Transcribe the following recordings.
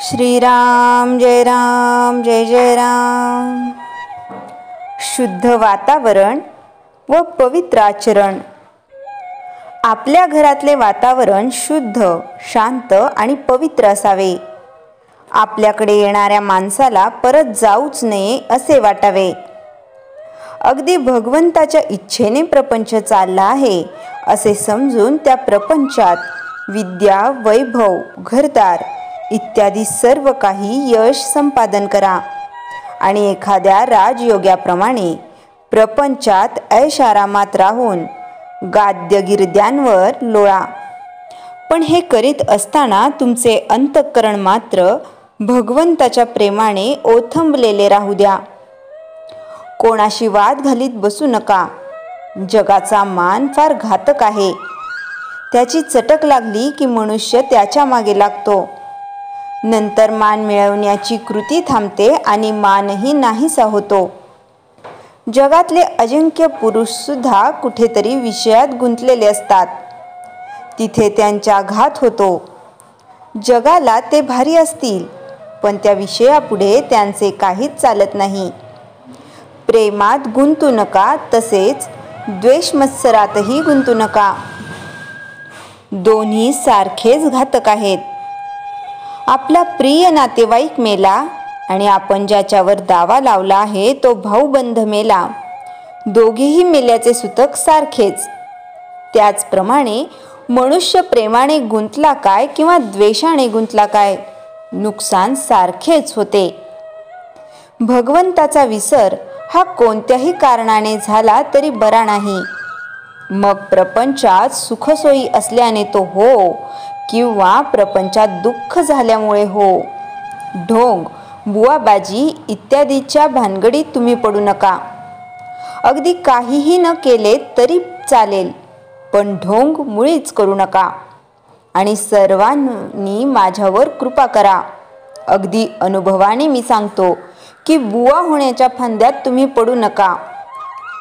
श्रीराम जय राम जय जय राम। शुद्ध वातावरण व पवित्र आचरण। आपल्या घरातले वातावरण शुद्ध, शांत आणि पवित्र असावे। आपल्याकडे येणाऱ्या माणसाला परत जाऊच नये असे वाटावे। अगदी भगवंताच्या इच्छेने प्रपंच चालला आहे असे समजून त्या प्रपंचात विद्या, वैभव, घरदार इत्यादी सर्व काही यश संपादन करा आणि एखाद्या राजयोग्याप्रमाणे प्रपंचात ऐशारामात राहून गाद्यगिर्द्यांवर लोळा। पण हे करीत असताना तुमचे अंतःकरण मात्र भगवंताच्या प्रेमाने ओथंबलेले राहू द्या। कोणाशी वाद घालीत बसू नका। जगाचा मान फार घातक आहे। त्याची चटक लागली की मनुष्य त्याच्या मागे लागतो। नंतर मान मिळवण्याची कृती थांबते आणि मानही नाहीसा होतो। जगातले अजिंक्य पुरुष सुद्धा कुठेतरी विषयात गुंतलेले असतात, तिथे त्यांचा घात होतो। जगाला ते भारी असतील, पण त्या विषयापुढे त्यांचे काहीच चालत नाही। प्रेमात गुंतू नका, तसेच द्वेषमत्सरातही गुंतू नका। दोन्ही सारखेच घातक आहेत। आपला प्रिय नातेवाईक मेला आणि आपण ज्याच्यावर दावा लावला आहे तो भाऊबंध मेला। दोघेही मेल्याचे सूतक सारखेच। त्याचप्रमाणे मनुष्य प्रेमाने गुंतला काय किंवा द्वेषाने गुंतला काय, नुकसान सारखेच होते। भगवंताचा विसर हा कोणत्याही कारणाने झाला तरी बरा नाही। मग प्रपंचात सुखसोयी असल्याने तो हो किंवा प्रपंचात दुःख झाल्यामुळे हो। ढोंग, बुवाबाजी इत्यादीच्या भानगडीत तुम्ही पडू नका। अगदी काहीही न केले तरी चालेल, पण ढोंग मुळीच करू नका। आणि सर्वांनी माझ्यावर कृपा करा। अगदी अनुभवाने मी सांगतो की बुवा होण्याच्या फंद्यात तुम्ही पडू नका।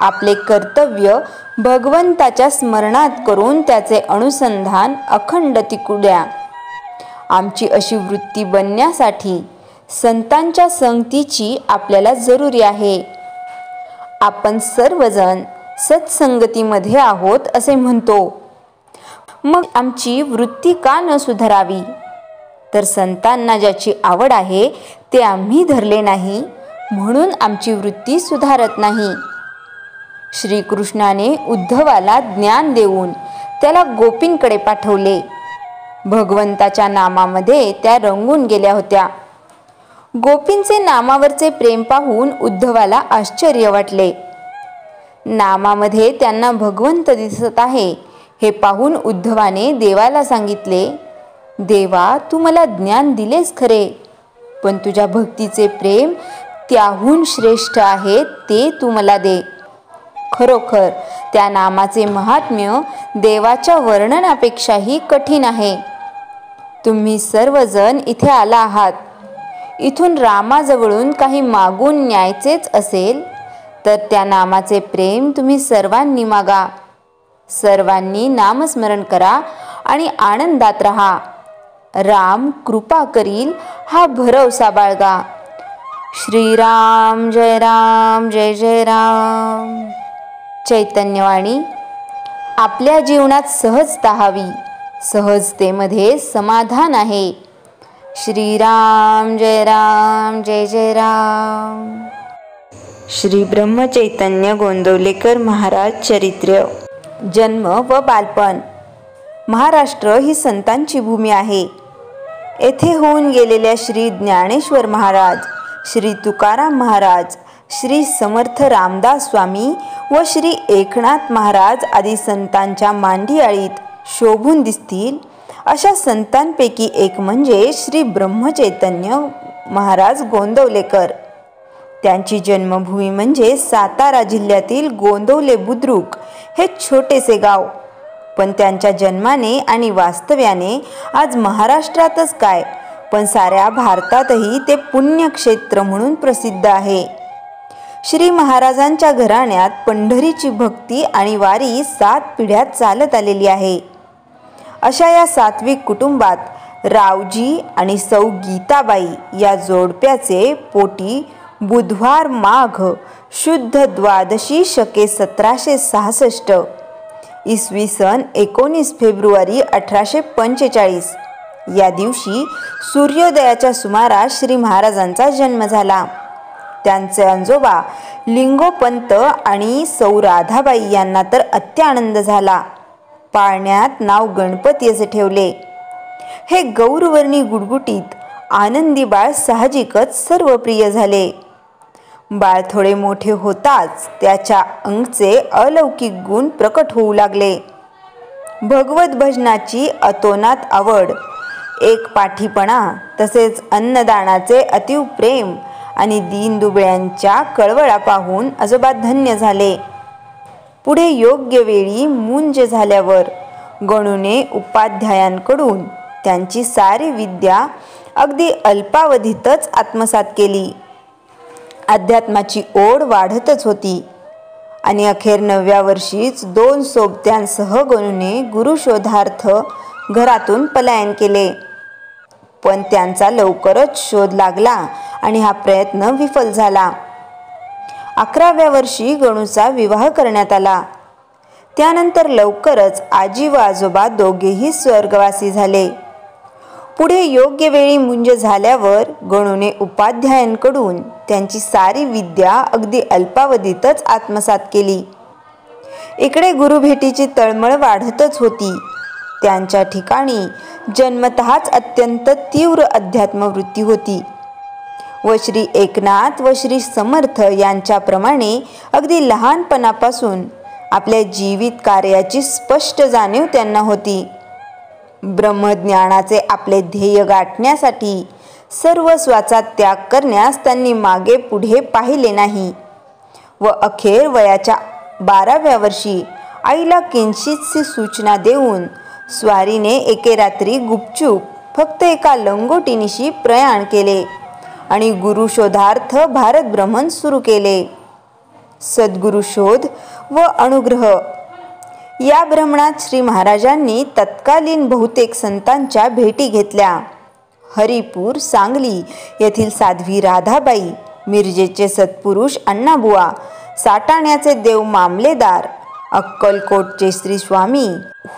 आपले कर्तव्य भगवंताच्या स्मरणात करून त्याचे अनुसंधान अखंड टिकू द्या। आमची अशी वृत्ती बनण्यासाठी संतांच्या संगतीची आपल्याला जरुरी आहे। आपण सर्वजण सत्संगतीमध्ये आहोत असे म्हणतो, मग आमची वृत्ती का न सुधारावी? तर संतांना ज्याची आवड आहे ते आम्ही धरले नाही, म्हणून आमची वृत्ती सुधारत नाही। श्रीकृष्णाने उद्धवाला ज्ञान देऊन त्याला गोपींकडे पाठवले। भगवंताच्या नामामध्ये त्या रंगून गेल्या होत्या। गोपींचे नामावरचे प्रेम पाहून उद्धवाला आश्चर्य वाटले। नामामध्ये त्यांना भगवंत दिसत आहे हे पाहून उद्धवाने देवाला सांगितले, देवा तू मला ज्ञान दिलेस खरे, पण तुझ्या भक्तीचे प्रेम त्याहून श्रेष्ठ आहे ते तू मला दे। खरोखर त्या नामाचे महात्म्य देवाच्या वर्णनापेक्षाही कठीण आहे। तुम्ही सर्वजण इथे आला आहात। इथून रामाजवळून काही मागून न्यायचेच असेल तर त्या नामाचे प्रेम तुम्ही सर्वांनी मागा। सर्वांनी नामस्मरण करा आणि आनंदात राहा। राम कृपा करील हा भरवसा बाळगा। श्रीराम जय राम जय जय राम। चैतन्यवाणी। आपल्या जीवनात सहजता हवी, सहजतेमध्ये समाधान आहे। श्रीराम जय राम जय जय राम। श्री ब्रह्मचैतन्य गोंदवलेकर महाराज चरित्र। जन्म व बालपण। महाराष्ट्र ही संतांची भूमी आहे। येथे होऊन गेलेल्या श्री ज्ञानेश्वर महाराज, श्री तुकाराम महाराज, श्री समर्थ रामदास स्वामी व श्री एकनाथ महाराज आदी संतांच्या मांडियाळीत शोभून दिसतील अशा संतांपैकी एक म्हणजे श्री ब्रह्मचैतन्य महाराज गोंदवलेकर। त्यांची जन्मभूमी म्हणजे सातारा जिल्ह्यातील गोंदवले बुद्रुक हे छोटेसे गाव। पण त्यांच्या जन्माने आणि वास्तव्याने आज महाराष्ट्रातच काय पण साऱ्या भारतातही ते पुण्यक्षेत्र म्हणून प्रसिद्ध आहे। श्री महाराजांच्या घराण्यात पंढरीची भक्ती आणि वारी 7 पिढ्यात चालत आलेली आहे। अशा या सात्विक कुटुंबात रावजी आणि सौ गीताबाई या जोडप्याचे पोटी बुधवार माघ शुद्ध द्वादशी शके 1766 इसवी सन 19 फेब्रुवारी 1845 या दिवशी सूर्योदयाच्या सुमारास श्री महाराजांचा जन्म झाला. त्यांचे आजोबा लिंगोपंत आणि सौ राधाबाई यांना तर अत्यानंद झाला. पाळण्यात नाव गणपती असे ठेवले. हे गौरवर्णी गुटगुटीत आनंदी बाळ साहजिकच सर्व प्रिय झाले. बाळ थोडे मोठे होताच त्याच्या अंगचे अलौकिक गुण प्रकट होऊ लागले. भगवत भजनाची अतोनात आवड, एक पाठीपणा, तसेच अन्नदानाचे अतीव प्रेम आणि दीनदुबळ्यांच्या कळवळा पाहून आजोबा धन्य झाले. पुढे योग्य वेळी मुंज झाल्यावर गणूने उपाध्यायांकडून त्यांची सारी विद्या अगदी अल्पावधीतच आत्मसात केली. अध्यात्माची ओढ वाढतच होती आणि अखेर 9व्या वर्षीच 2 सोबत्यांसह गणूने गुरुशोधार्थ घरातून पलायन केले. पण त्यांचा लवकरच शोध लागला आणि हा प्रयत्न विफल झाला. 11व्या वर्षी गणूचा विवाह करण्यात आला. त्यानंतर लवकरच आजी व आजोबा दोघेही स्वर्गवासी झाले. पुढे योग्य वेळी मुंज झाल्यावर गणूने उपाध्यायांकडून त्यांची सारी विद्या अगदी अल्पावधीतच आत्मसात केली. इकडे गुरुभेटीची तळमळ वाढतच होती. त्यांच्या ठिकाणी जन्मतःच अत्यंत तीव्र अध्यात्मवृत्ती होती व श्री एकनाथ व श्री समर्थ यांच्याप्रमाणे अगदी लहानपणापासून आपल्या जीवित कार्याची स्पष्ट जाणीव त्यांना होती. ब्रह्मज्ञानाचे आपले ध्येय गाठण्यासाठी सर्वस्वाचा त्याग करण्यास त्यांनी मागे पुढे पाहिले नाही व अखेर वयाच्या 12व्या वर्षी आईला किंचितशी सूचना देऊन स्वारीने एके रात्री गुपचूप फक्त एका लंगोटीनिशी प्रयाण केले आणि गुरुशोधार्थ भारत भ्रमण सुरू केले. सद्गुरु शोध व अनुग्रह या भ्रमणात श्री महाराजांनी तत्कालीन बहुतेक संतांच्या भेटी घेतल्या. हरिपूर सांगली येथील साध्वी राधाबाई, मिरजेचे सत्पुरुष अण्णाबुवा, साटाण्याचे देव मामलेदार, अक्कलकोटचे श्री स्वामी,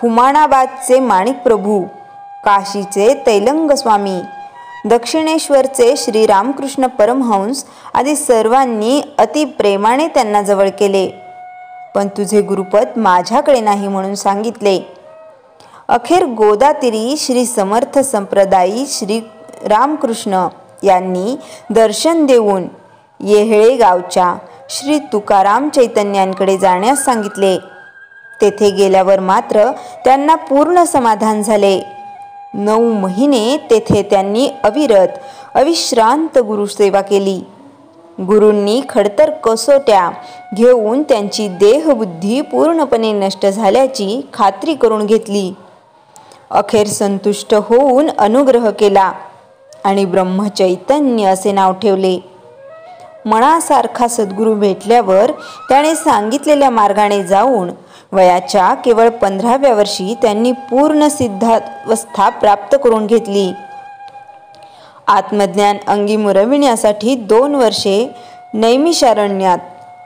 हुमानाबादचे माणिक प्रभू, काशीचे तैलंग स्वामी, दक्षिणेश्वरचे श्री रामकृष्ण परमहंस आदी सर्वांनी अति प्रेमाने त्यांना जवळ केले. पण तुझे गुरुपद माझ्याकडे नाही म्हणून सांगितले. अखेर गोदातीरी श्री समर्थ संप्रदायी श्री रामकृष्ण यांनी दर्शन देऊन येहळे गावच्या श्री तुकाराम चैतन्यांकडे जाण्यास सांगितले. तेथे गेल्यावर मात्र त्यांना पूर्ण समाधान झाले. 9 महिने तेथे त्यांनी अविरत अविश्रांत गुरुसेवा केली. गुरूंनी खडतर कसोट्या घेऊन त्यांची देहबुद्धी पूर्णपणे नष्ट झाल्याची खात्री करून घेतली. अखेर संतुष्ट होऊन अनुग्रह केला आणि ब्रह्मचैतन्य असे नाव ठेवले. मनासारखा सद्गुरू भेटल्यावर त्याने सांगितलेल्या मार्गाने जाऊन वयाच्या केवळ 15व्या वर्षी त्यांनी पूर्ण सिद्धावस्था प्राप्त करून घेतली. आत्मज्ञान अंगी मुरविण्यासाठी 2 वर्षे नैमिषारण्यात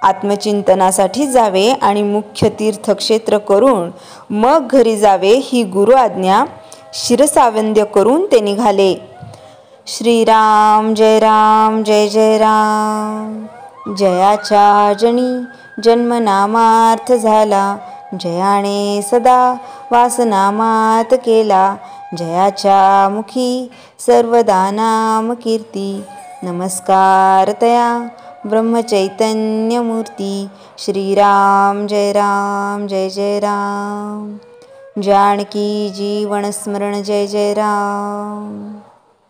आत्मचिंतनासाठी जावे आणि मुख्य तीर्थक्षेत्र करून मग घरी जावे ही गुरु आज्ञा शिरसावंद्य करून ते निघाले. श्रीराम जय राम जय जय राम. जयाच्या जणी जन्मनामार्थ झाला, जयाने सदा वासनामात केला. जयाच्या मुखी सर्वदा नाम कीर्ती, नमस्कार तया ब्रह्मचैतन्य मूर्ती. श्रीराम जय राम जय जय राम. जानकी जीवन स्मरण जय जय राम.